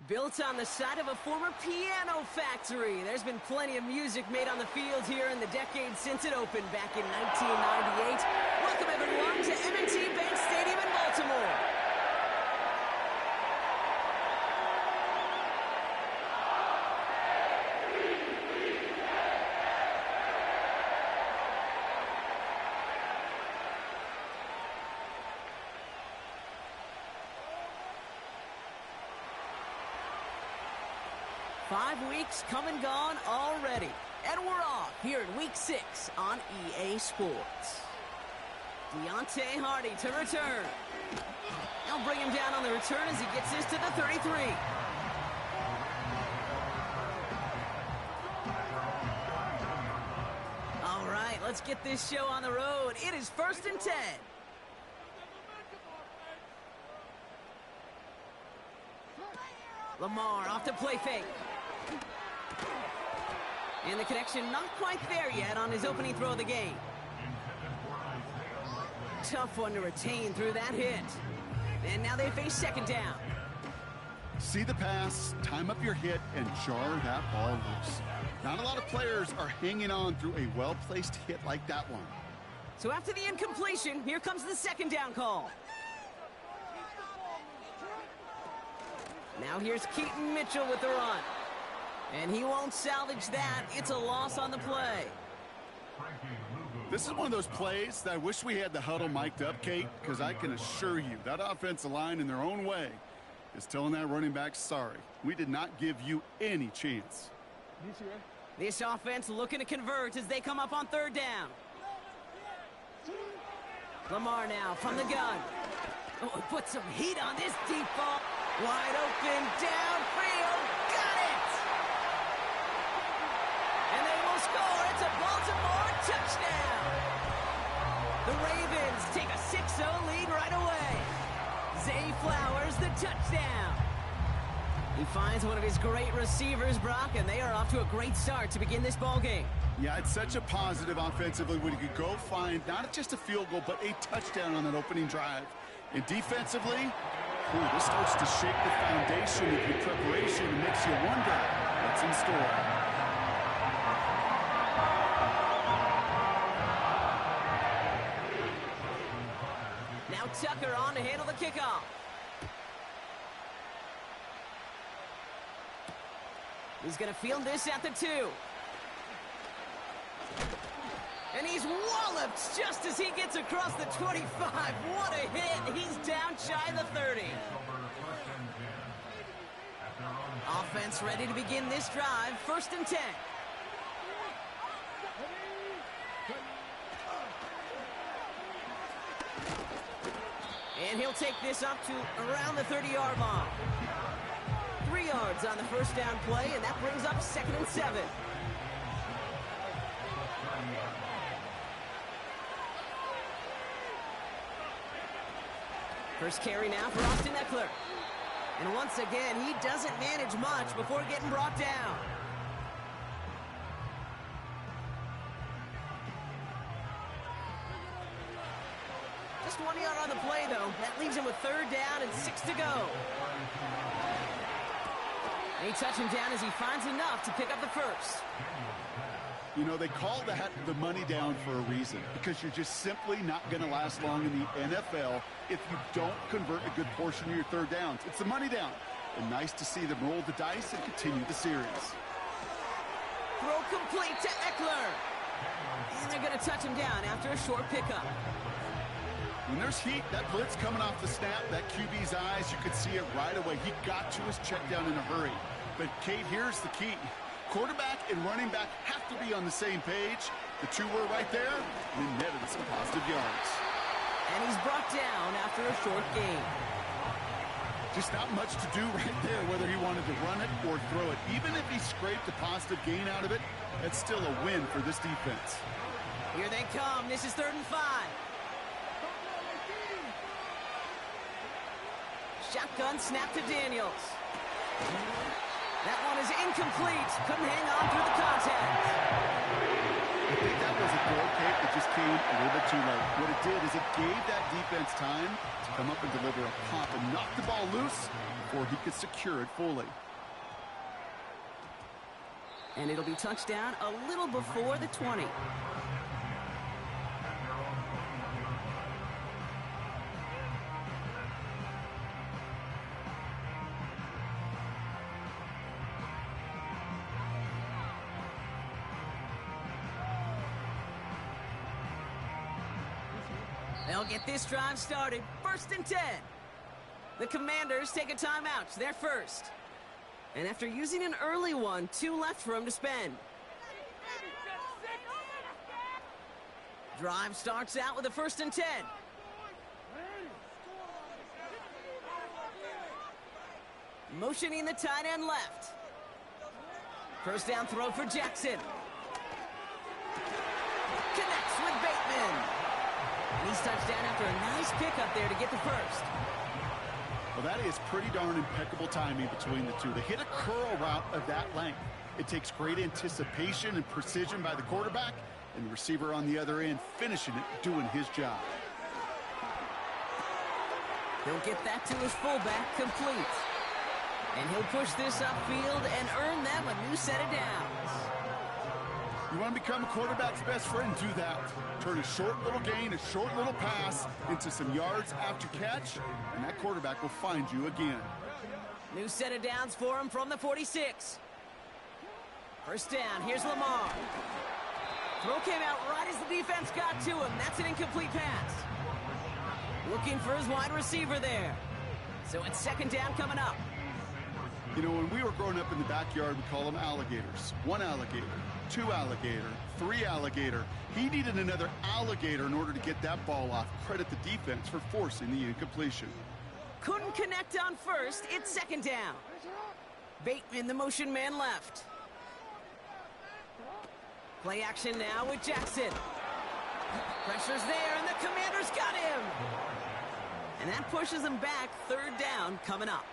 Built on the side of a former piano factory, there's been plenty of music made on the field here in the decades since it opened back in 1998. Welcome, everyone, to M&T Bank Stadium in Baltimore. Five weeks come and gone already, and we're off here in Week 6 on EA Sports. Deontay Hardy to return. They'll bring him down on the return as he gets this to the 33. All right, let's get this show on the road. It is 1st and 10. Lamar off to play fake. And the connection not quite there yet on his opening throw of the game. Tough one to retain through that hit. And now they face 2nd down. See the pass, time up your hit, and jar that ball loose. Not a lot of players are hanging on through a well-placed hit like that one. So after the incompletion, here comes the 2nd down call. Now here's Keaton Mitchell with the run. And he won't salvage that. It's a loss on the play. This is one of those plays that I wish we had the huddle mic'd up, Kate, because I can assure you that offensive line in their own way is telling that running back, sorry, we did not give you any chance. This offense looking to convert as they come up on 3rd down. Lamar now from the gun. Oh, put some heat on this deep ball. Wide open, downfield, got it! And they will score. It's a Baltimore touchdown. The Ravens take a 6-0 lead right away. Zay Flowers, the touchdown. He finds one of his great receivers, Brock, and they are off to a great start to begin this ball game. Yeah, it's such a positive offensively when you could go find not just a field goal, but a touchdown on that opening drive. And defensively, this starts to shake the foundation of your preparation and makes you wonder what's in store. Now Tucker on to handle the kickoff. He's going to field this at the 2. And he's walloped just as he gets across the 25. What a hit. He's down shy of the 30. Offense ready to begin this drive. 1st and 10. And he'll take this up to around the 30-yard line. 3 yards on the 1st down play, and that brings up 2nd and 7. First carry now for Austin Eckler. And once again, he doesn't manage much before getting brought down. Just 1 yard on the play, though. That leaves him with 3rd down and 6 to go. And he touches him down as he finds enough to pick up the 1st. You know, they call that the money down for a reason, because you're just simply not going to last long in the NFL if you don't convert a good portion of your 3rd downs. It's the money down. And nice to see them roll the dice and continue the series. Throw complete to Eckler. And they're going to touch him down after a short pickup. When there's heat, that blitz coming off the snap, that QB's eyes, you could see it right away. He got to his check down in a hurry. But, Kate, here's the key. Quarterback and running back have to be on the same page. The two were right there, and he netted some positive yards. And he's brought down after a short gain. Just not much to do right there, whether he wanted to run it or throw it. Even if he scraped a positive gain out of it, that's still a win for this defense. Here they come. This is 3rd and 5. Shotgun snap to Daniels. That one is incomplete. Couldn't hang on through the contact. I think that was a throw, Kate, that just came a little bit too late. What it did is it gave that defense time to come up and deliver a pop and knock the ball loose before he could secure it fully. And it'll be touchdown a little before the 20. They'll get this drive started. 1st and 10. The Commanders take a timeout. They're first. And after using an early one, 2 left for him to spend. Drive starts out with a 1st and 10. Motioning the tight end left. 1st down throw for Jackson. Connects with Bateman. And he's touchdown after a nice pickup there to get the 1st. Well, that is pretty darn impeccable timing between the two. They hit a curl route of that length. It takes great anticipation and precision by the quarterback, and the receiver on the other end finishing it, doing his job. He'll get that to his fullback complete. And he'll push this upfield and earn them a new set of downs. You want to become a quarterback's best friend? Do that. Turn a short little gain, a short little pass into some yards after catch, and that quarterback will find you again. New set of downs for him from the 46. 1st down, here's Lamar. Throw came out right as the defense got to him. That's an incomplete pass. Looking for his wide receiver there. So it's 2nd down coming up. You know, when we were growing up in the backyard, we call them alligators. 1 alligator, 2 alligator, 3 alligator. He needed another alligator in order to get that ball off. Credit the defense for forcing the incompletion. Couldn't connect on 1st. It's 2nd down. Bateman, the motion man left. Play action now with Jackson. Pressure's there, and the Commanders got him. And that pushes him back. 3rd down coming up.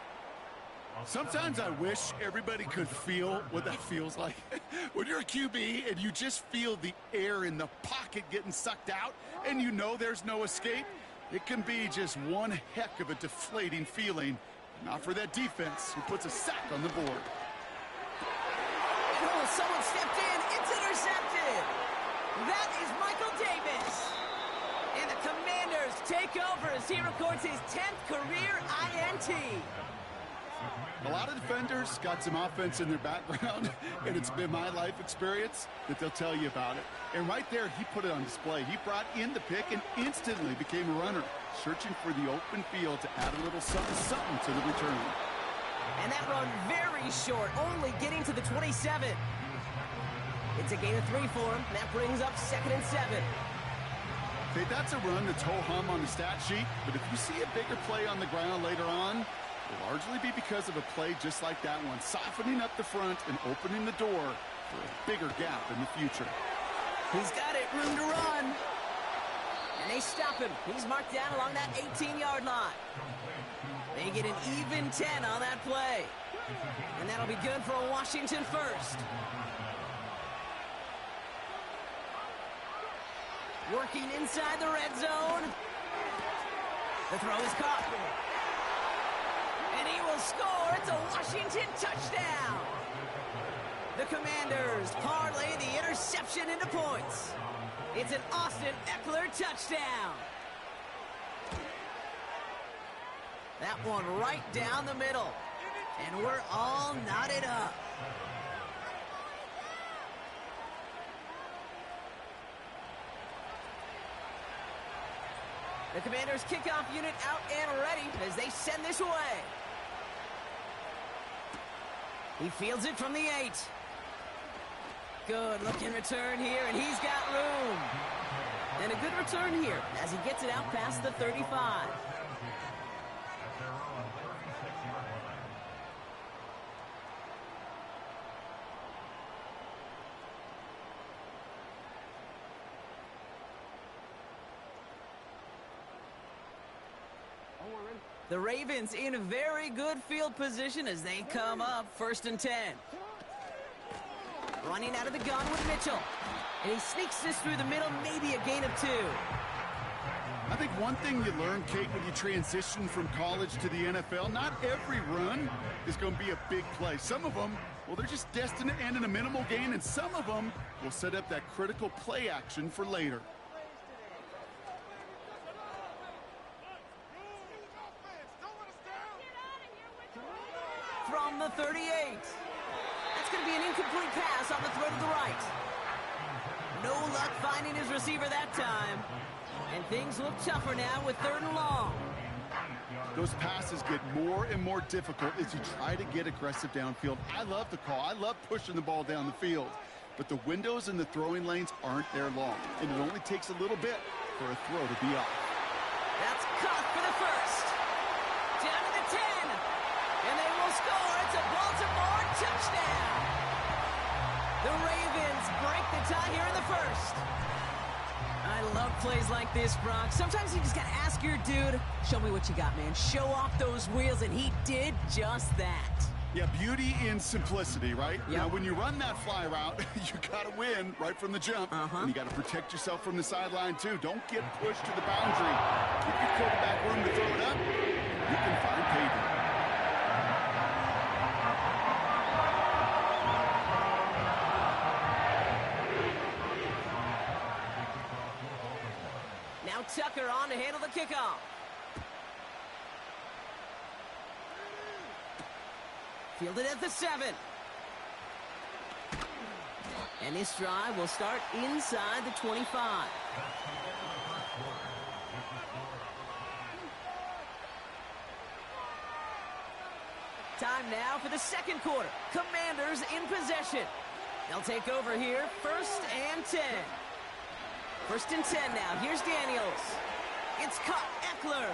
Sometimes I wish everybody could feel what that feels like. When you're a QB and you just feel the air in the pocket getting sucked out and you know there's no escape, it can be just one heck of a deflating feeling. Not for that defense who puts a sack on the board. Oh, someone stepped in. It's intercepted. That is Michael Davis. And the Commanders take over as he records his 10th career INT. A lot of defenders got some offense in their background, and it's been my life experience that they'll tell you about it. And right there, he put it on display. He brought in the pick and instantly became a runner, searching for the open field to add a little something to the return. And that run very short, only getting to the 27. It's a gain of 3 for him. That brings up 2nd and 7. Okay, that's a run that's ho-hum on the stat sheet, but if you see a bigger play on the ground later on, will largely be because of a play just like that one, softening up the front and opening the door for a bigger gap in the future. He's got it, room to run. And they stop him. He's marked down along that 18-yard line. They get an even 10 on that play. And that'll be good for a Washington 1st. Working inside the red zone. The throw is caught. And he will score. It's a Washington touchdown. The Commanders parlay the interception into points. It's an Austin Eckler touchdown. That one right down the middle. And we're all knotted up. The Commanders kickoff unit out and ready as they send this away. He fields it from the 8. Good looking return here, and he's got room. And a good return here as he gets it out past the 35. The Ravens in a very good field position as they come up 1st and 10. Running out of the gun with Mitchell. And he sneaks this through the middle, maybe a gain of 2. I think one thing you learn, Kate, when you transition from college to the NFL, not every run is going to be a big play. Some of them, well, they're just destined to end in a minimal gain, and some of them will set up that critical play action for later. From the 38. That's going to be an incomplete pass on the throw to the right. No luck finding his receiver that time. And things look tougher now with 3rd and long. Those passes get more and more difficult as you try to get aggressive downfield. I love the call. I love pushing the ball down the field. But the windows in the throwing lanes aren't there long. And it only takes a little bit for a throw to be off. That's caught for the first. Down to the 10. And they will score. It's a Baltimore touchdown. The Ravens break the tie here in the first. I love plays like this, Brock. Sometimes you just got to ask your dude, show me what you got, man. Show off those wheels, and he did just that. Yeah, beauty in simplicity, right? Yep. Now, when you run that fly route, you got to win right from the jump. And you got to protect yourself from the sideline, too. Don't get pushed to the boundary. Give your quarterback room to throw it up. You can find pay dirt. Now Tucker on to handle the kickoff. Fielded at the 7. And this drive will start inside the 25. Time now for the second quarter. Commanders in possession. They'll take over here, 1st and 10. 1st and 10 now. Here's Daniels. It's caught. Eckler.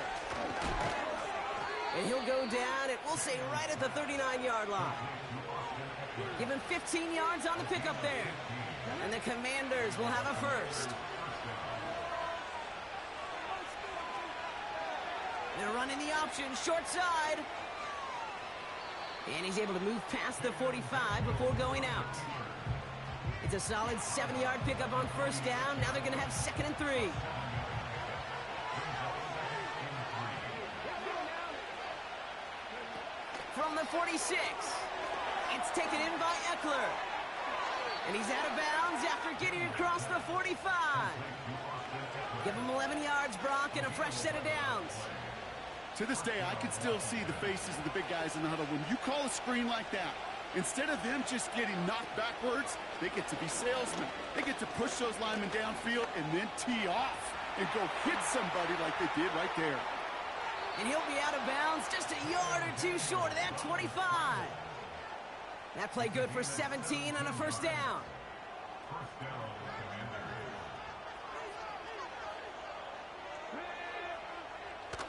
And he'll go down, and we'll say right at the 39-yard line. Give him 15 yards on the pickup there. And the Commanders will have a first. They're running the option, short side. And he's able to move past the 45 before going out. It's a solid 7-yard pickup on 1st down. Now they're going to have 2nd and 3. From the 46, it's taken in by Eckler. And he's out of bounds after getting across the 45. Give him 11 yards, Brock, and a fresh set of downs. To this day, I can still see the faces of the big guys in the huddle. When you call a screen like that, instead of them just getting knocked backwards, they get to be salesmen. They get to push those linemen downfield and then tee off and go hit somebody like they did right there. And he'll be out of bounds just a yard or 2 short of that 25. That play good for 17 on a 1st down.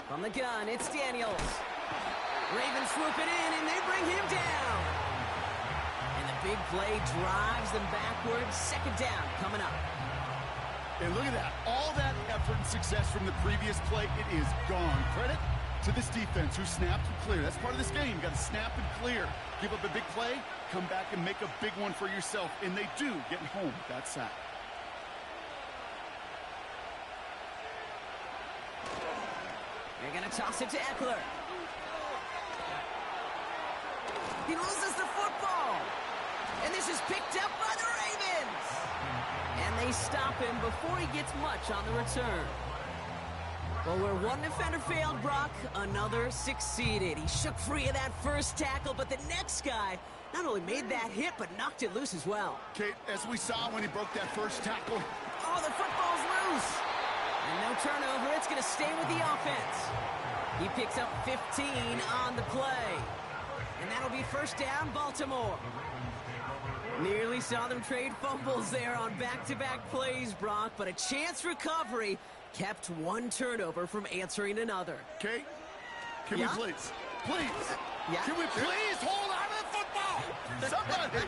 From the gun, it's Daniels. Ravens swoop it in, and they bring him down. And the big play drives them backwards. 2nd down coming up. And look at that. All that effort and success from the previous play, it is gone. Credit to this defense who snapped and cleared. That's part of this game. You got to snap and clear. Give up a big play, come back and make a big one for yourself. And they do get home with that sack. They're going to toss it to Eckler. He loses the football. And this is picked up by the Ravens. And they stop him before he gets much on the return. Well, where one defender failed, Brock, another succeeded. He shook free of that first tackle, but the next guy not only made that hit, but knocked it loose as well. Kate, as we saw when he broke that first tackle. Oh, the football's loose. And no turnover. It's going to stay with the offense. He picks up 15 on the play. And that'll be 1st down, Baltimore. Nearly saw them trade fumbles there on back-to-back plays, Brock, but a chance recovery kept one turnover from answering another. Kate, can we please? Can we please hold on to the football? Somebody!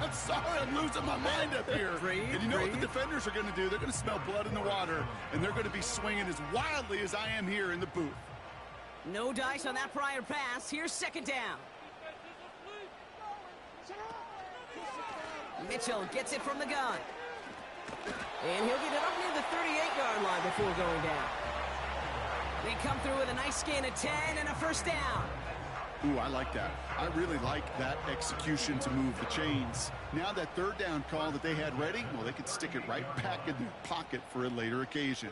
I'm sorry, I'm losing my mind up here. And you know what the defenders are going to do? They're going to smell blood in the water, and they're going to be swinging as wildly as I am here in the booth. No dice on that prior pass. Here's 2nd down. Mitchell gets it from the gun. And he'll get it up near the 38-yard line before going down. They come through with a nice gain of 10 and a first down. Ooh, I like that. I really like that execution to move the chains. Now that third down call that they had ready, well, they could stick it right back in their pocket for a later occasion.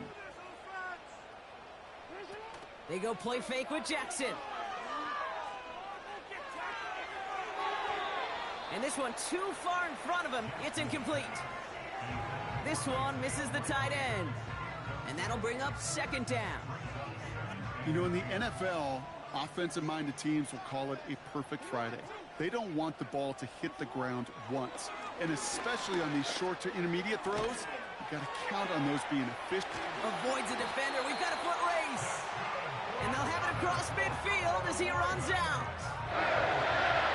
They go play fake with Jackson. And this one too far in front of him. It's incomplete. This one misses the tight end. And that'll bring up second down. You know, in the NFL, offensive-minded teams will call it a perfect Friday. They don't want the ball to hit the ground once. And especially on these short to intermediate throws, you've got to count on those being efficient. Avoids a defender. We've got a foot race. And they'll have it across midfield as he runs out.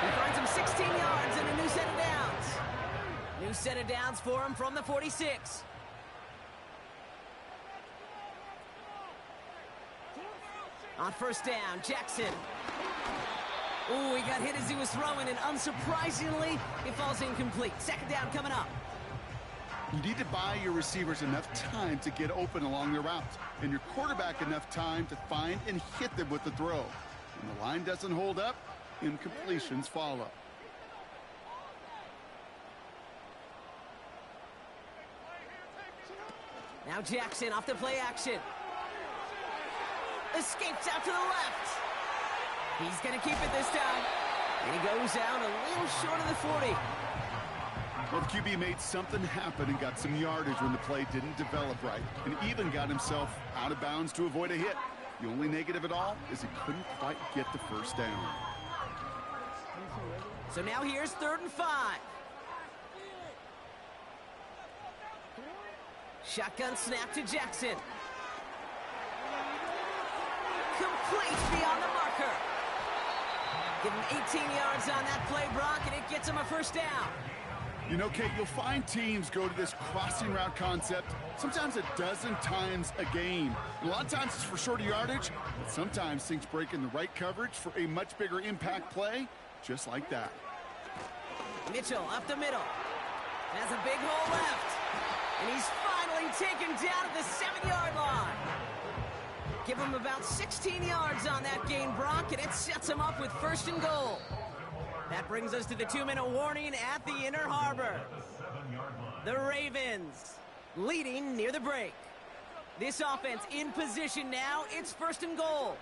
He finds him 16 yards and a new set of downs. New set of downs for him from the 46. On first down, Jackson. Ooh, he got hit as he was throwing, and unsurprisingly, it falls incomplete. Second down coming up. You need to buy your receivers enough time to get open along their route, and your quarterback enough time to find and hit them with the throw. When the line doesn't hold up, incompletions follow. Now Jackson off the play action. Escapes out to the left. He's going to keep it this time. And he goes out a little short of the 40. Well, the QB made something happen and got some yardage when the play didn't develop right, and even got himself out of bounds to avoid a hit. The only negative at all is he couldn't quite get the first down. So now here's 3rd and 5. Shotgun snap to Jackson. Complete beyond the marker. Give him 18 yards on that play, Brock, and it gets him a first down. You know, Kate, you'll find teams go to this crossing route concept sometimes a dozen times a game. And a lot of times it's for shorter yardage, but sometimes things break in the right coverage for a much bigger impact play, just like that. Mitchell up the middle. Has a big hole left. And he's finally taken down at the 7-yard line. Give him about 16 yards on that gain, Brock, and it sets him up with 1st and goal. That brings us to the 2-minute warning at the Inner Harbor. The Ravens leading near the break. This offense in position now. It's 1st and goal.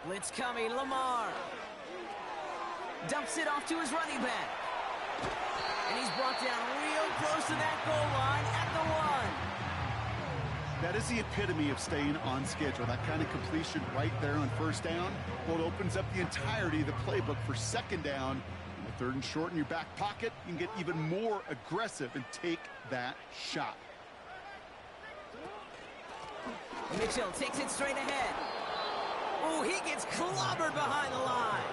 Blitz coming, Lamar. Dumps it off to his running back. And he's brought down real close to that goal line at the 1. That is the epitome of staying on schedule. That kind of completion right there on first down. Well, it opens up the entirety of the playbook for second down. And the 3rd and short in your back pocket, you can get even more aggressive and take that shot. Mitchell takes it straight ahead. Oh, he gets clobbered behind the line.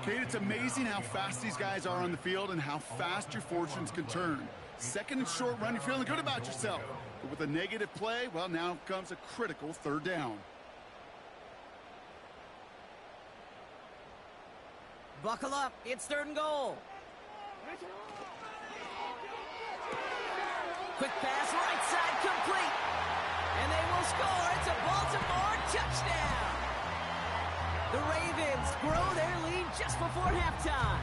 Kate, it's amazing how fast these guys are on the field and how fast your fortunes can turn. 2nd and short run, you're feeling good about yourself. But with a negative play, well, now comes a critical 3rd down. Buckle up. It's 3rd and goal. Quick pass, right side, complete. And they will score. It's a Baltimore touchdown. The Ravens grow their lead just before halftime.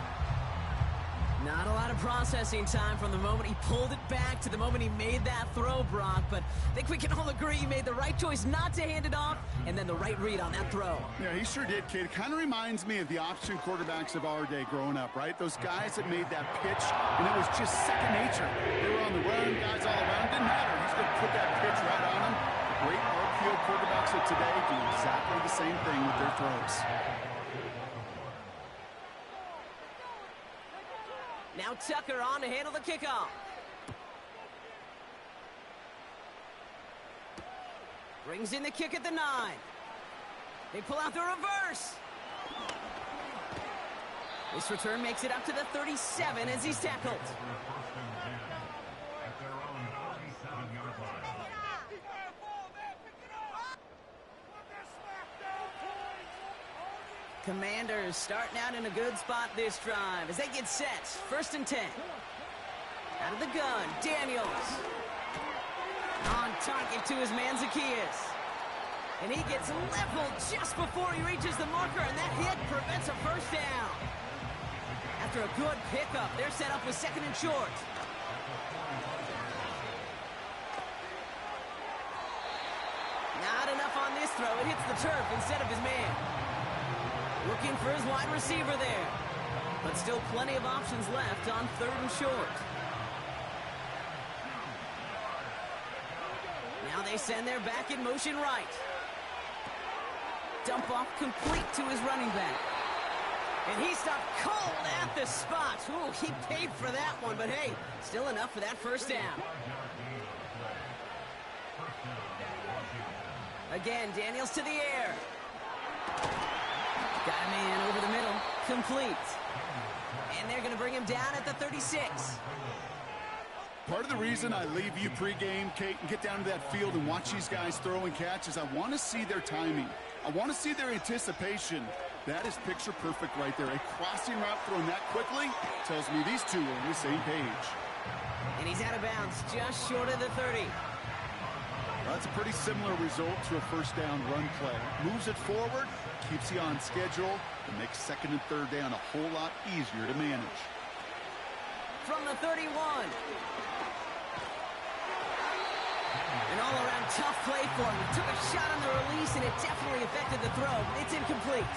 Not a lot of processing time from the moment he pulled it back to the moment he made that throw, Brock. But I think we can all agree he made the right choice not to hand it off, and then the right read on that throw. Yeah, he sure did, Kate. It kind of reminds me of the option quarterbacks of our day growing up, right? Those guys that made that pitch, and it was just second nature. They were on the run, guys all around. Didn't matter. He's going to put that pitch right on them. The great RPO quarterbacks of today do exactly the same thing with their throws. Now Tucker on to handle the kickoff. Brings in the kick at the 9. They pull out the reverse. This return makes it up to the 37 as he's tackled. Commanders starting out in a good spot this drive as they get set. 1st and 10. Out of the gun, Daniels. On target to his man, Zacchaeus. And he gets leveled just before he reaches the marker, and that hit prevents a first down. After a good pickup, they're set up with 2nd and short. Not enough on this throw. It hits the turf instead of his man. Looking for his wide receiver there. But still plenty of options left on 3rd and short. Now they send their back in motion right. Dump off complete to his running back. And he stopped cold at the spot. Ooh, he paid for that one, but hey, still enough for that first down. Again, Daniels to the air. Got a man over the middle. Complete. And they're going to bring him down at the 36. Part of the reason I leave you pregame, Kate, and get down to that field and watch these guys throw and catch is I want to see their timing. I want to see their anticipation. That is picture perfect right there. A crossing route thrown that quickly tells me these two are on the same page. And he's out of bounds, just short of the 30. That's a pretty similar result to a first down run play. Moves it forward, keeps you on schedule, and makes 2nd and 3rd down a whole lot easier to manage. From the 31. An all-around tough play for him. He took a shot on the release, and it definitely affected the throw. It's incomplete.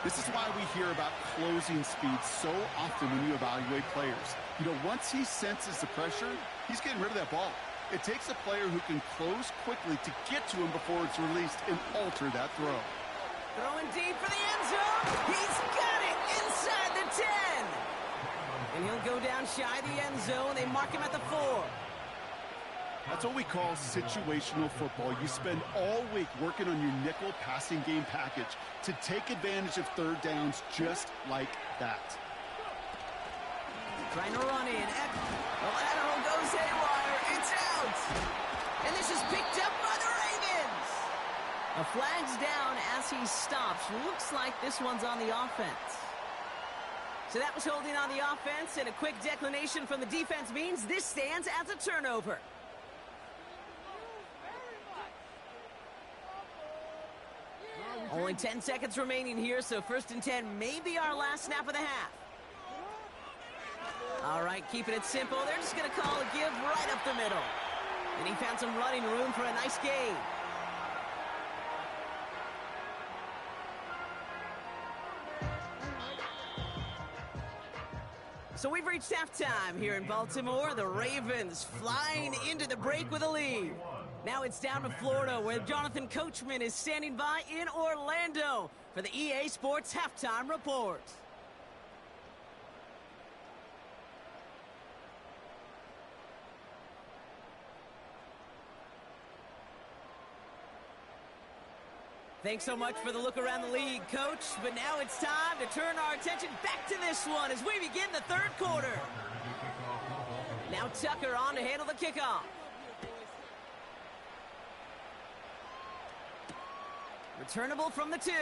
This is why we hear about closing speed so often when you evaluate players. You know, once he senses the pressure, he's getting rid of that ball. It takes a player who can close quickly to get to him before it's released and alter that throw. Throwing deep for the end zone. He's got it inside the 10. And he'll go down shy of the end zone. They mark him at the 4. That's what we call situational football. You spend all week working on your nickel passing game package to take advantage of 3rd downs just like that. Trying to run in. The lateral goes haywire. It's out. And this is picked up by the Ravens. A flag's down as he stops. Looks like this one's on the offense. So that was holding on the offense, and a quick declination from the defense means this stands as a turnover. Only 10 seconds remaining here, so 1st and 10 may be our last snap of the half. All right, keeping it simple. They're just going to call a give right up the middle. And he found some running room for a nice gain. So we've reached halftime here in Baltimore. The Ravens flying into the break with a lead. Now it's down to Florida, where Jonathan Coachman is standing by in Orlando for the EA Sports Halftime Report. Thanks so much for the look around the league, Coach. But now it's time to turn our attention back to this one as we begin the 3rd quarter. Now Tucker on to handle the kickoff. Returnable from the 2.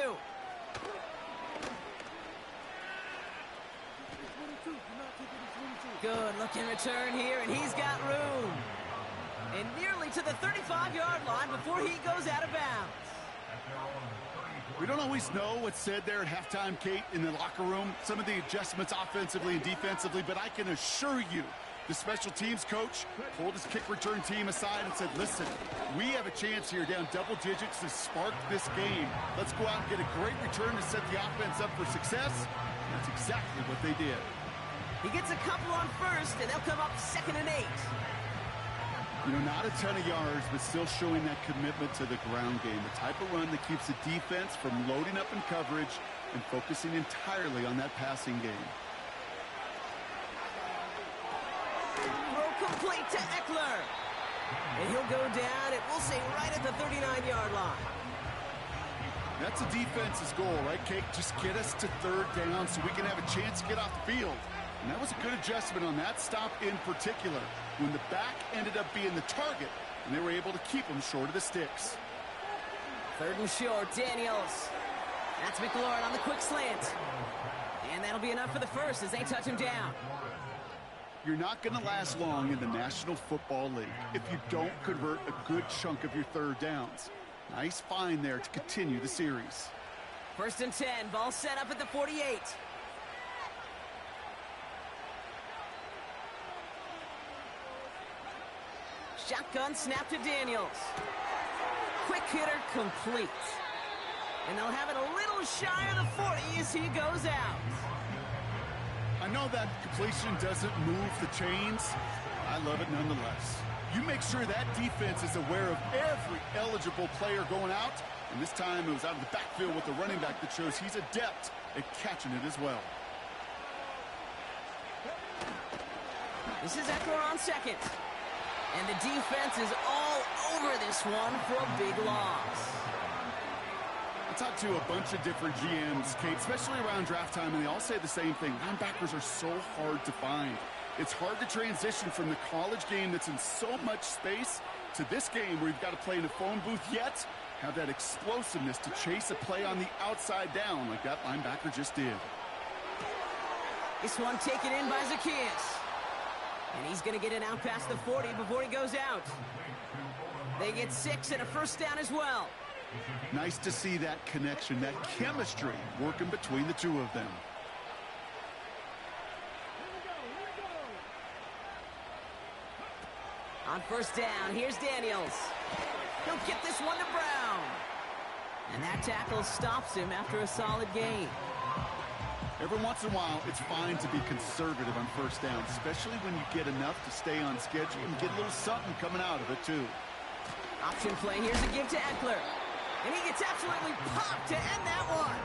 Good looking return here, and he's got room. And nearly to the 35-yard line before he goes out of bounds. We don't always know what's said there at halftime, Kate, in the locker room. Some of the adjustments offensively and defensively, but I can assure you the special teams coach pulled his kick return team aside and said, listen, we have a chance here down double digits to spark this game. Let's go out and get a great return to set the offense up for success. And that's exactly what they did. He gets a couple on first, and they'll come up 2nd and 8. You know, not a ton of yards, but still showing that commitment to the ground game. The type of run that keeps the defense from loading up in coverage and focusing entirely on that passing game. Throw complete to Eckler. And he'll go down, and we'll say right at the 39-yard line. That's a defense's goal, right, Kate? Just get us to 3rd down so we can have a chance to get off the field. And that was a good adjustment on that stop in particular, when the back ended up being the target, and they were able to keep him short of the sticks. 3rd and short, Daniels. That's McLaurin on the quick slant. And that'll be enough for the first as they touch him down. you're not going to last long in the National Football League if you don't convert a good chunk of your third downs. Nice find there to continue the series. 1st and 10, ball set up at the 48. Shotgun snap to Daniels. Quick hitter complete. And they'll have it a little shy of the 40 as he goes out. I know that completion doesn't move the chains. I love it nonetheless. You make sure that defense is aware of every eligible player going out. And this time it was out of the backfield with the running back that shows he's adept at catching it as well. This is Eckler on second. And the defense is all over this one for a big loss. I talked to a bunch of different GMs, Kate, especially around draft time, and they all say the same thing. Linebackers are so hard to find. It's hard to transition from the college game that's in so much space to this game where you've got to play in a phone booth, yet have that explosiveness to chase a play on the outside down like that linebacker just did. This one taken in by Zacchaeus. And he's going to get it out past the 40 before he goes out. They get 6 and a first down as well. Nice to see that connection, that chemistry working between the two of them. On 1st down, here's Daniels. He'll get this one to Brown. And that tackle stops him after a solid gain. Every once in a while, it's fine to be conservative on 1st down, especially when you get enough to stay on schedule and get a little something coming out of it, too. Option play, here's a give to Eckler. And he gets absolutely popped to end that one.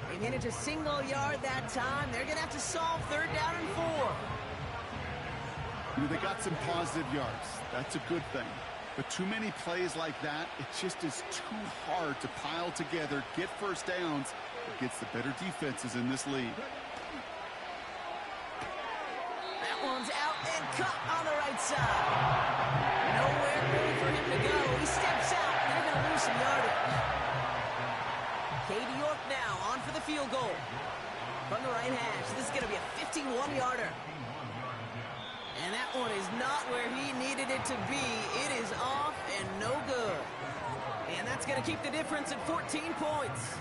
They made it to single yard that time. They're going to have to solve 3rd down and 4. You know, they got some positive yards. That's a good thing. But too many plays like that, it just is too hard to pile together, get 1st downs against the better defenses in this league. That one's out and cut on the right side. Nowhere really for him to go. He steps out. They're going to lose some yardage. Katie York now on for the field goal. From the right hash, this is going to be a 51-yarder. And that one is not where he needed it to be. It is off and no good. And that's going to keep the difference at 14 points.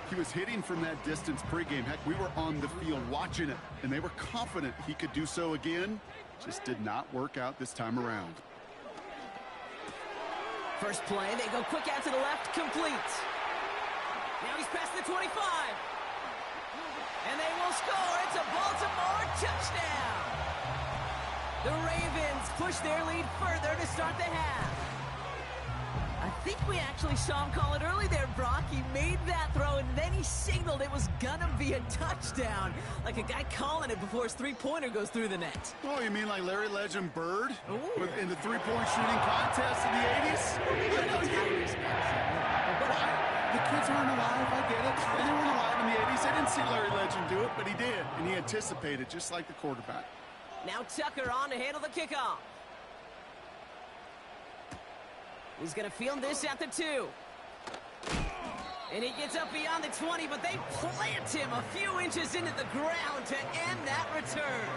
He was hitting from that distance pregame. Heck, we were on the field watching it, and they were confident he could do so again. Just did not work out this time around. First play, they go quick out to the left, complete. Now he's past the 25. And they will score. It's a Baltimore touchdown. The Ravens push their lead further to start the half. I think we actually saw him call it early there, Brock. He made that throw, and then he signaled it was gonna be a touchdown. Like a guy calling it before his three-pointer goes through the net. Oh, you mean like Larry Legend Bird? Ooh. In the three-point shooting contest in the 80s? The kids aren't alive, I get it. They weren't alive in the 80s. They didn't see Larry Legend do it, but he did. And he anticipated, just like the quarterback. Now Tucker on to handle the kickoff. He's going to field this at the 2. And he gets up beyond the 20, but they plant him a few inches into the ground to end that return.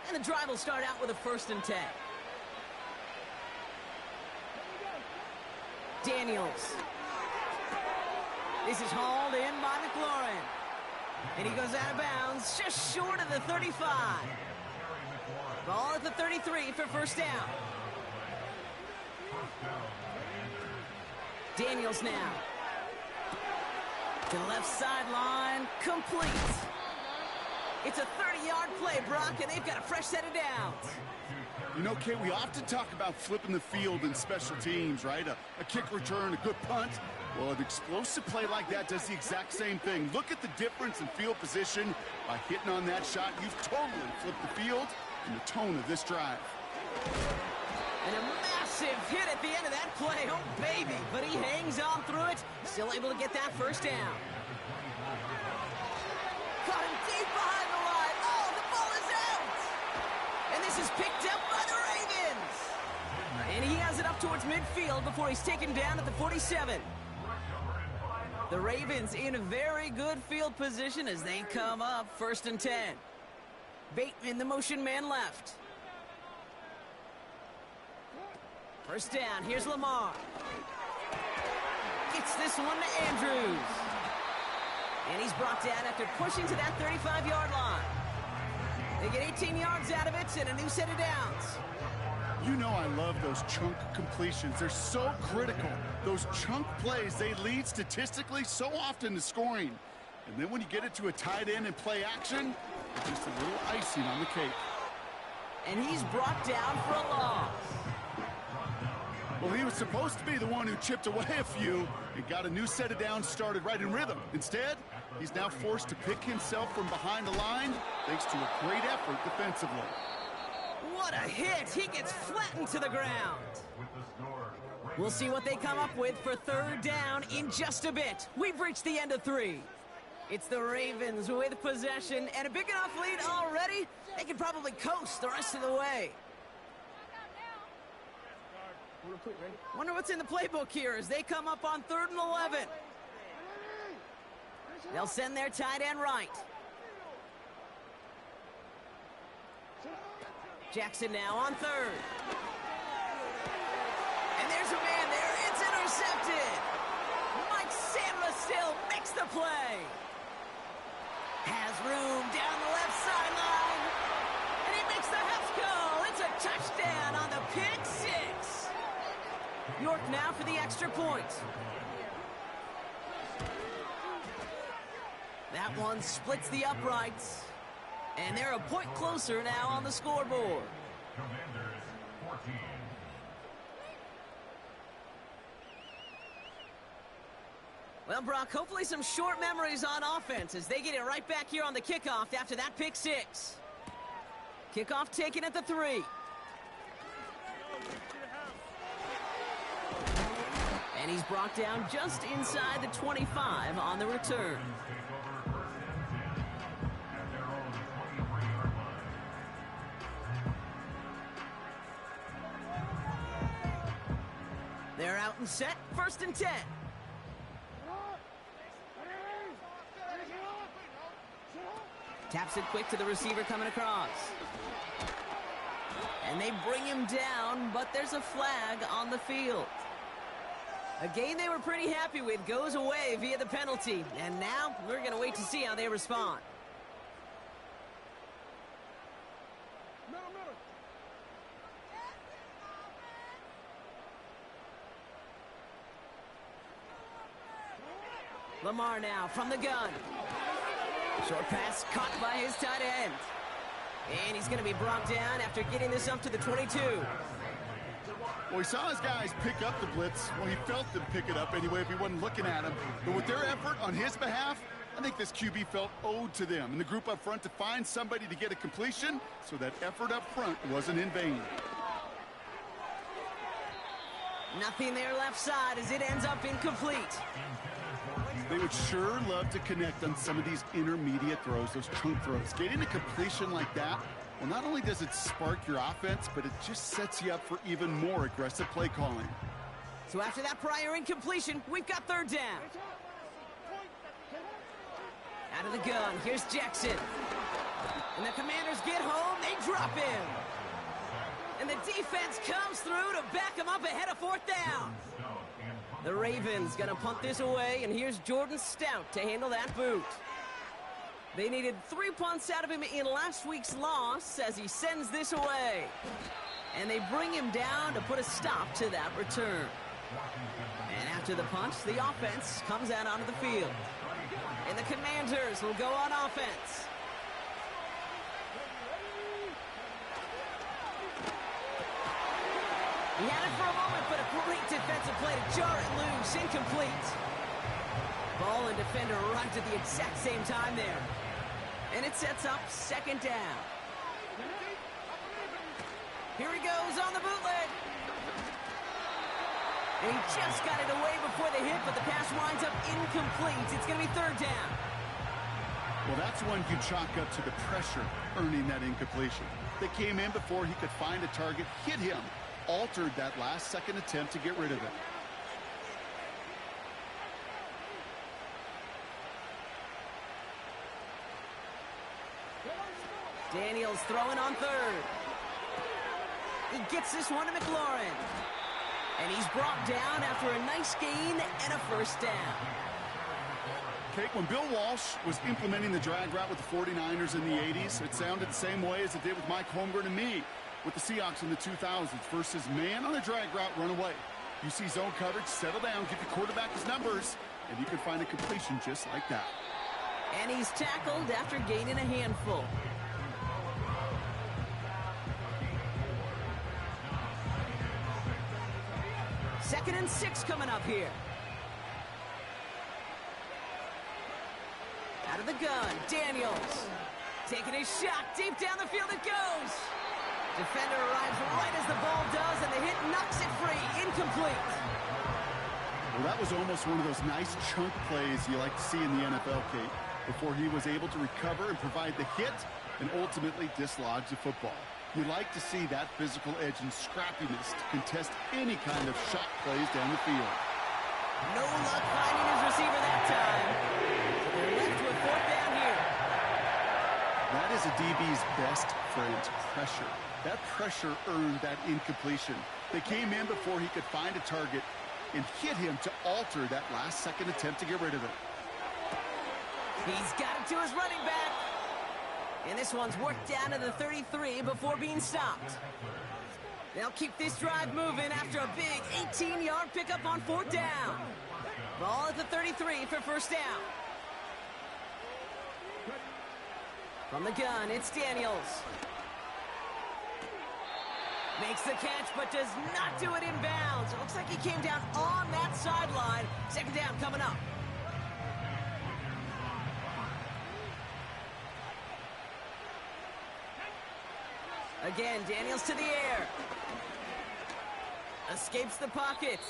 And the drive will start out with a 1st and 10. Daniels. This is hauled in by McLaurin. And he goes out of bounds just short of the 35. Ball at the 33 for 1st down. Daniels now. To the left sideline, complete. It's a 30-yard play, Brock, and they've got a fresh set of downs. You know, Kate, we often talk about flipping the field in special teams, right? A kick return, a good punt. Well, an explosive play like that does the exact same thing. Look at the difference in field position. By hitting on that shot, you've totally flipped the field and the tone of this drive. And a massive hit at the end of that play. Oh, baby. But he hangs on through it. Still able to get that 1st down. Caught him deep behind the line. Oh, the ball is out. And this is picked up by the Ravens. And he has it up towards midfield before he's taken down at the 47. The Ravens in a very good field position as they come up 1st and 10. Bateman, the motion man left. First down, here's Lamar. Gets this one to Andrews. And he's brought down after pushing to that 35-yard line. They get 18 yards out of it and a new set of downs. You know I love those chunk completions. They're so critical. Those chunk plays, they lead statistically so often to scoring. And then when you get it to a tight end and play action, it's just a little icing on the cake. And he's brought down for a loss. Well, he was supposed to be the one who chipped away a few and got a new set of downs started right in rhythm. Instead, he's now forced to pick himself from behind the line thanks to a great effort defensively. What a hit! He gets flattened to the ground. We'll see what they come up with for 3rd down in just a bit. We've reached the end of 3. It's the Ravens with possession and a big enough lead already. They can probably coast the rest of the way. Wonder what's in the playbook here as they come up on 3rd and 11. They'll send their tight end right. Jackson now on 3rd. And there's a man there. It's intercepted. Mike Sandler still makes the play. Has room down the left sideline. And he makes the half goal. It's a touchdown on the pick 6. York now for the extra point. That one splits the uprights. And they're a point closer now on the scoreboard. Commanders 14. Well, Brock, hopefully some short memories on offense as they get it right back here on the kickoff after that pick 6. Kickoff taken at the 3. And he's brought down just inside the 25 on the return. They're out and set, 1st and 10. Taps it quick to the receiver coming across. And they bring him down, but there's a flag on the field. A game they were pretty happy with goes away via the penalty. And now we're going to wait to see how they respond. Lamar now from the gun. Short pass caught by his tight end. And he's going to be brought down after getting this up to the 22. Well, he saw his guys pick up the blitz. Well, he felt them pick it up anyway if he wasn't looking at him. But with their effort on his behalf, I think this QB felt owed to them and the group up front to find somebody to get a completion, so that effort up front wasn't in vain. Nothing there left side as it ends up incomplete. They would sure love to connect on some of these intermediate throws, those chunk throws. Getting a completion like that, well, not only does it spark your offense, but it just sets you up for even more aggressive play calling. So after that prior incompletion, we've got 3rd down. Out of the gun, here's Jackson. And the Commanders get home, they drop him. And the defense comes through to back him up ahead of 4th down. The Ravens gonna punt this away, and here's Jordan Stout to handle that boot. They needed 3 punts out of him in last week's loss as he sends this away. And they bring him down to put a stop to that return. And after the punt, the offense comes out onto the field. And the Commanders will go on offense. He had it for a moment, but a great defensive play to jar it loose. Incomplete. Ball and defender arrived at the exact same time there. And it sets up 2nd down. Here he goes on the bootleg. And he just got it away before the hit, but the pass winds up incomplete. It's going to be 3rd down. Well, that's one you chalk up to the pressure earning that incompletion. They came in before he could find a target, hit him, altered that last second attempt to get rid of it. Daniels throwing on third. He gets this one to McLaurin. And he's brought down after a nice gain and a first down. Kate, when Bill Walsh was implementing the drag route with the 49ers in the 80s, it sounded the same way as it did with Mike Holmgren and me with the Seahawks in the 2000s versus man on a drag route, run away. You see zone coverage, settle down, give your quarterback his numbers, and you can find a completion just like that. And he's tackled after gaining a handful. Second and 6 coming up here. Out of the gun, Daniels. Taking his shot, deep down the field it goes. Defender arrives right as the ball does, and the hit knocks it free. Incomplete. Well, that was almost one of those nice chunk plays you like to see in the NFL, Kate, before he was able to recover and provide the hit and ultimately dislodge the football. You like to see that physical edge and scrappiness to contest any kind of shot plays down the field. No luck finding his receiver that time. They're left with fourth down here. That is a DB's best friend, pressure. That pressure earned that incompletion. They came in before he could find a target and hit him to alter that last-second attempt to get rid of it. He's got it to his running back. And this one's worked down to the 33 before being stopped. They'll keep this drive moving after a big 18-yard pickup on fourth down. Ball at the 33 for first down. From the gun, it's Daniels. Makes the catch, but does not do it in bounds. It looks like he came down on that sideline. Second down coming up. Again, Daniels to the air. Escapes the pocket.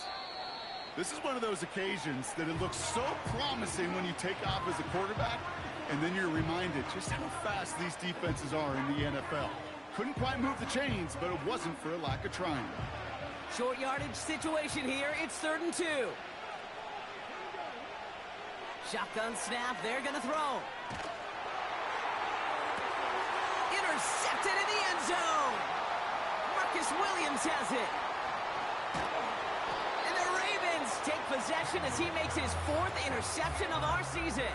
This is one of those occasions that it looks so promising when you take off as a quarterback, and then you're reminded just how fast these defenses are in the NFL. Couldn't quite move the chains, but it wasn't for a lack of trying. Short yardage situation here. It's 3rd and 2. Shotgun snap. They're going to throw. Intercepted in the end zone. Marcus Williams has it. And the Ravens take possession as he makes his 4th interception of our season.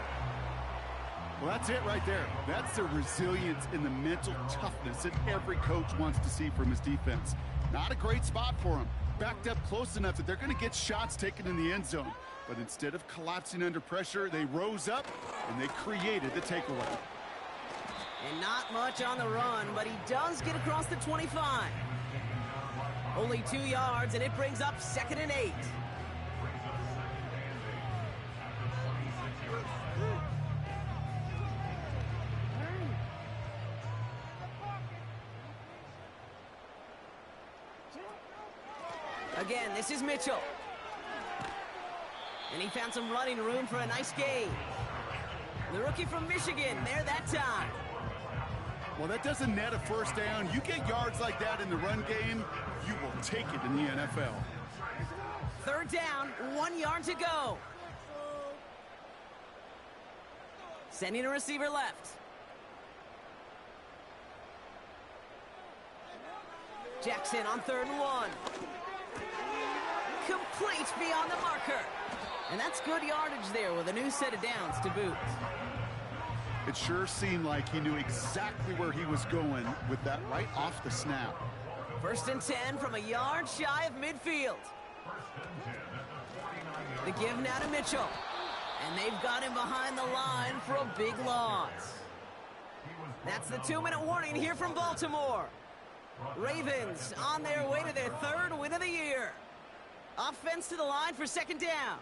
Well, that's it right there. That's the resilience and the mental toughness that every coach wants to see from his defense. Not a great spot for him. Backed up close enough that they're going to get shots taken in the end zone. But instead of collapsing under pressure, they rose up and they created the takeaway. And not much on the run, but he does get across the 25. Only 2 yards, and it brings up 2nd and 8. Again, this is Mitchell. And he found some running room for a nice gain. The rookie from Michigan, there that time. Well, that doesn't net a first down. You get yards like that in the run game, you will take it in the NFL. 3rd down, 1 yard to go. Sending a receiver left. Jackson on 3rd and 1. Complete beyond the marker. And that's good yardage there with a new set of downs to boot. It sure seemed like he knew exactly where he was going with that right off the snap. 1st and 10 from a yard shy of midfield. The give now to Mitchell. And they've got him behind the line for a big loss. That's the 2-minute warning here from Baltimore. Ravens on their way to their 3rd win of the year. Offense to the line for 2nd down.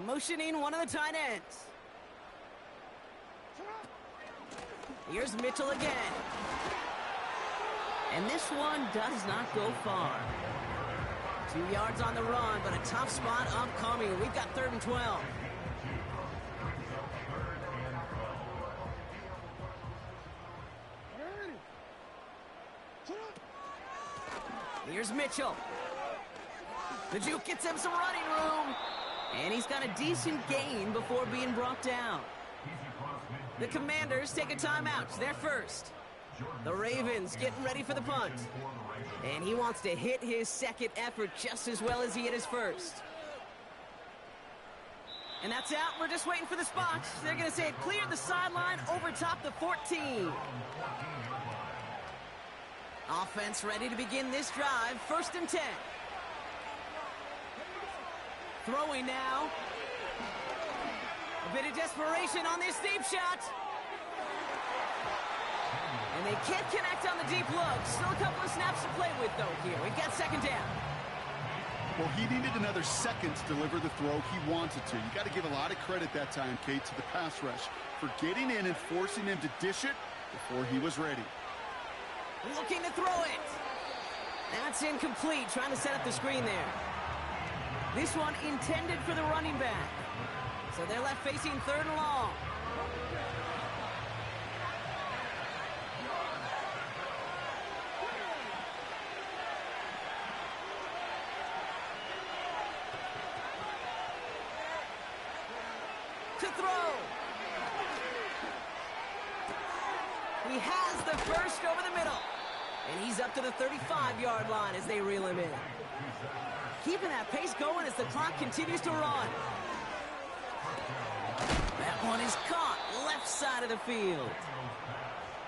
Motioning one of the tight ends. Here's Mitchell again. And this one does not go far. 2 yards on the run, but a tough spot upcoming. We've got 3rd and 12. Here's Mitchell. The juke gets him some running room. And he's got a decent gain before being brought down. The Commanders take a timeout. They're first. The Ravens getting ready for the punt. And he wants to hit his second effort just as well as he hit his first. And that's out. We're just waiting for the spot. They're going to say it cleared the sideline over top the 14. Offense ready to begin this drive. 1st and 10. Throwing now. A bit of desperation on this deep shot. And they can't connect on the deep look. Still a couple of snaps to play with, though, here. We've got 2nd down. Well, he needed another second to deliver the throw he wanted to. You got to give a lot of credit that time, Kate, to the pass rush for getting in and forcing him to dish it before he was ready. Looking to throw it. That's incomplete. Trying to set up the screen there. This one intended for the running back. So they're left facing 3rd and long. To throw. He has the first over the middle. And he's up to the 35-yard line as they reel him in. Keeping that pace going as the clock continues to run. That one is caught left side of the field.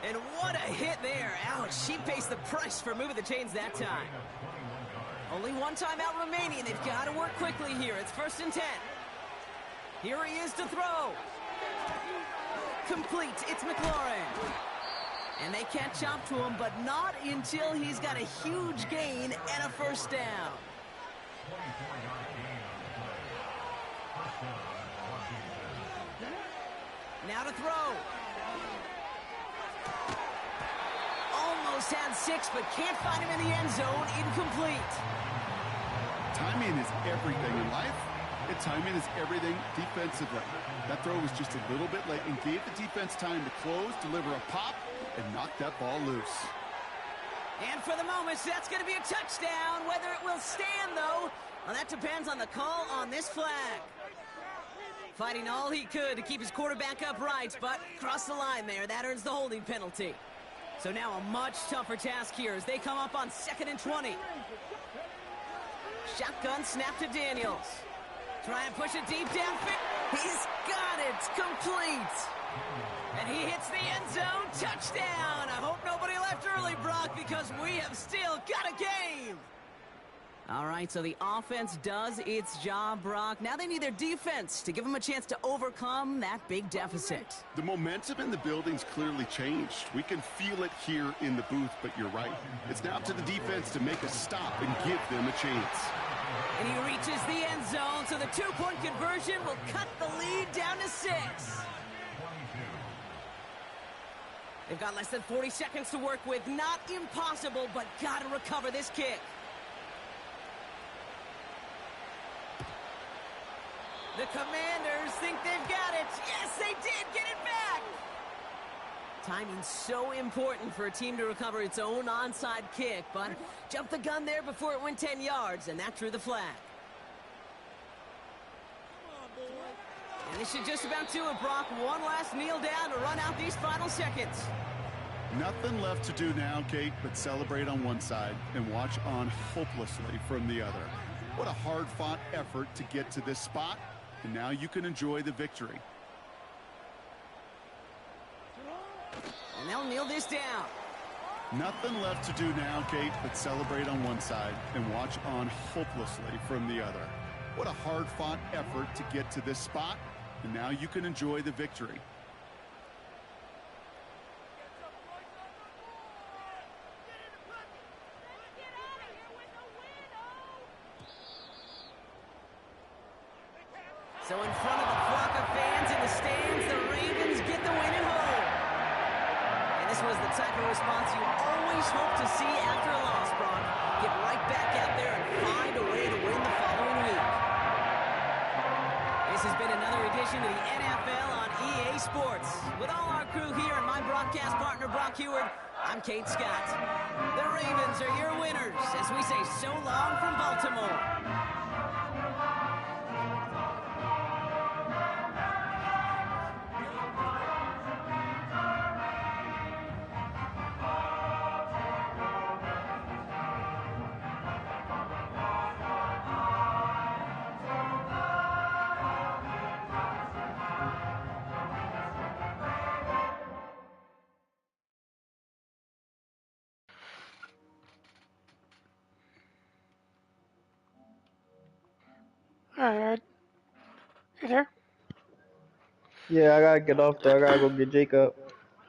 And what a hit there. Ouch, she pays the price for moving the chains that time. Only one timeout remaining. They've got to work quickly here. It's 1st and 10. Here he is to throw. Complete. It's McLaurin. And they catch up to him, but not until he's got a huge gain and a 1st down. Now to throw. Almost had 6, but can't find him in the end zone. Incomplete. Timing is everything in life. And timing is everything defensively. That throw was just a little bit late and gave the defense time to close, deliver a pop, and knock that ball loose. And for the moment, that's going to be a touchdown. Whether it will stand, though, well, that depends on the call on this flag. Fighting all he could to keep his quarterback upright, but crossed the line there. That earns the holding penalty. So now a much tougher task here as they come up on 2nd and 20. Shotgun snap to Daniels. Try and push it deep downfield. He's got it. Complete. And he hits the end zone. Touchdown. I hope nobody left early, Brock, because we have still got a game. All right, so the offense does its job, Brock. Now they need their defense to give them a chance to overcome that big deficit. The momentum in the building's clearly changed. We can feel it here in the booth, but you're right. It's now up to the defense to make a stop and give them a chance. And he reaches the end zone, so the 2-point conversion will cut the lead down to 6. They've got less than 40 seconds to work with. Not impossible, but got to recover this kick. The Commanders think they've got it. Yes, they did get it back. Timing's so important for a team to recover its own onside kick, but jumped the gun there before it went 10 yards, and that drew the flag. And this should just about do it, Brock. One last kneel down to run out these final seconds. Nothing left to do now, Kate, but celebrate on one side and watch on hopelessly from the other. What a hard-fought effort to get to this spot, and now you can enjoy the victory. And they'll kneel this down. Nothing left to do now, Kate, but celebrate on one side and watch on hopelessly from the other. What a hard-fought effort to get to this spot, and now you can enjoy the victory. So in front of a flock of fans in the stands, the Ravens get the win at home. And this was the type of response you always hope to see after a loss, Brock. Get right back out there and find a way to win the following week. This has been another edition of the NFL on EA Sports. With all our crew here and my broadcast partner, Brock Heward, I'm Kate Scott. The Ravens are your winners as we say so long from Baltimore. Alright, you there? Yeah, I gotta get off there. I gotta go get Jacob.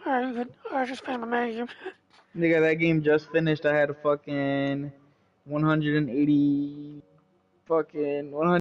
Alright, good. I was just playing my Madden game. Nigga, that game just finished. I had a fucking 180 fucking 100.